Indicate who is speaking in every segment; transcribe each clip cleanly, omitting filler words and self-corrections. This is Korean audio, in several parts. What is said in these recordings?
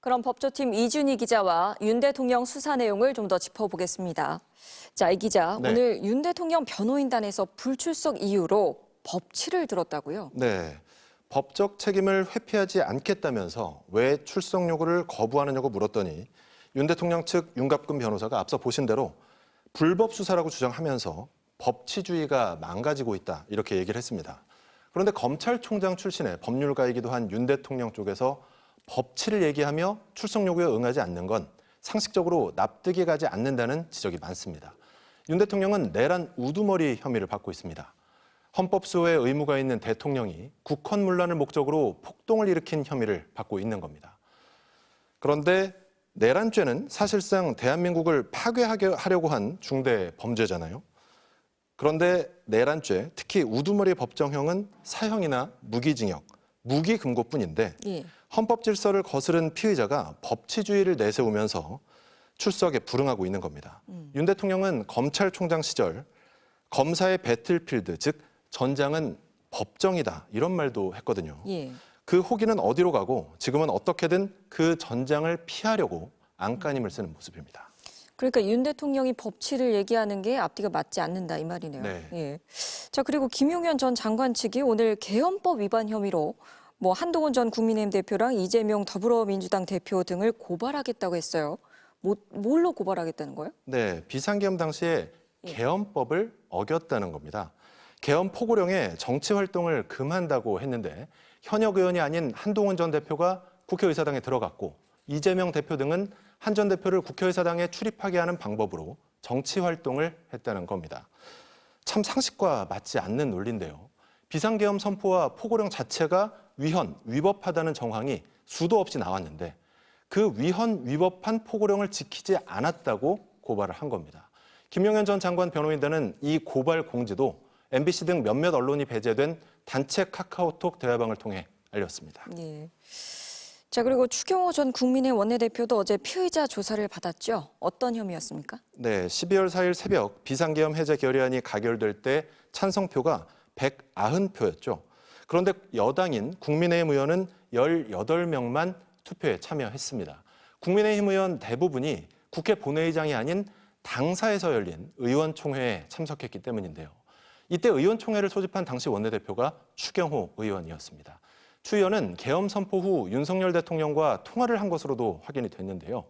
Speaker 1: 그럼 법조팀 이준희 기자와 윤 대통령 수사 내용을 좀 더 짚어보겠습니다. 자, 이 기자,
Speaker 2: 네.
Speaker 1: 오늘 윤 대통령 변호인단에서 불출석 이유로 법치를 들었다고요?
Speaker 2: 네, 법적 책임을 회피하지 않겠다면서 왜 출석 요구를 거부하느냐고 물었더니 윤 대통령 측 윤갑근 변호사가 앞서 보신 대로 불법 수사라고 주장하면서 법치주의가 망가지고 있다 이렇게 얘기를 했습니다. 그런데 검찰총장 출신의 법률가이기도 한 윤 대통령 쪽에서 법치를 얘기하며 출석 요구에 응하지 않는 건 상식적으로 납득이 가지 않는다는 지적이 많습니다. 윤 대통령은 내란 우두머리 혐의를 받고 있습니다. 헌법 수호의 의무가 있는 대통령이 국헌문란을 목적으로 폭동을 일으킨 혐의를 받고 있는 겁니다. 그런데 내란죄는 사실상 대한민국을 파괴하려고 한 중대 범죄잖아요. 그런데 내란죄, 특히 우두머리 법정형은 사형이나 무기징역, 무기금고뿐인데
Speaker 1: 예.
Speaker 2: 헌법 질서를 거스른 피의자가 법치주의를 내세우면서 출석에 불응하고 있는 겁니다. 윤 대통령은 검찰총장 시절 검사의 배틀필드, 즉 전장은 법정이다 이런 말도 했거든요.
Speaker 1: 예.
Speaker 2: 그 호기는 어디로 가고 지금은 어떻게든 그 전장을 피하려고 안간힘을 쓰는 모습입니다.
Speaker 1: 그러니까 윤 대통령이 법치를 얘기하는 게 앞뒤가 맞지 않는다 이 말이네요.
Speaker 2: 네.
Speaker 1: 예. 자, 그리고 김용현 전 장관 측이 오늘 개헌법 위반 혐의로 한동훈 전 국민의힘 대표랑 이재명 더불어민주당 대표 등을 고발하겠다고 했어요. 뭘로 고발하겠다는 거예요?
Speaker 2: 네, 비상계엄 당시에 개헌법을 어겼다는 겁니다. 개헌 포고령에 정치 활동을 금한다고 했는데 현역 의원이 아닌 한동훈 전 대표가 국회의사당에 들어갔고 이재명 대표 등은 한 전 대표를 국회의사당에 출입하게 하는 방법으로 정치 활동을 했다는 겁니다. 참 상식과 맞지 않는 논리인데요. 비상계엄 선포와 포고령 자체가 위헌, 위법하다는 정황이 수도 없이 나왔는데 그 위헌, 위법한 포고령을 지키지 않았다고 고발을 한 겁니다. 김용현 전 장관 변호인단은 이 고발 공지도 MBC 등 몇몇 언론이 배제된 단체 카카오톡 대화방을 통해 알렸습니다.
Speaker 1: 예. 자, 그리고 추경호 전 국민의힘 원내대표도 어제 피의자 조사를 받았죠. 어떤 혐의였습니까?
Speaker 2: 네, 12월 4일 새벽 비상계엄 해제 결의안이 가결될 때 찬성표가 190표였죠. 그런데 여당인 국민의힘 의원은 18명만 투표에 참여했습니다. 국민의힘 의원 대부분이 국회 본회의장이 아닌 당사에서 열린 의원총회에 참석했기 때문인데요. 이때 의원총회를 소집한 당시 원내대표가 추경호 의원이었습니다. 추 의원은 계엄 선포 후 윤석열 대통령과 통화를 한 것으로도 확인이 됐는데요.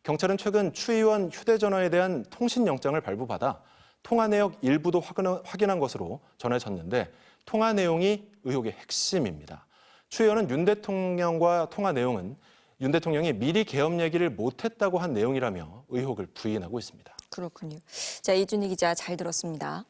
Speaker 2: 경찰은 최근 추 의원 휴대전화에 대한 통신영장을 발부받아 통화 내역 일부도 확인한 것으로 전해졌는데 통화 내용이 의혹의 핵심입니다. 추 의원은 윤 대통령과 통화 내용은 윤 대통령이 미리 계엄 얘기를 못했다고 한 내용이라며 의혹을 부인하고 있습니다.
Speaker 1: 그렇군요. 자, 이준희 기자 잘 들었습니다.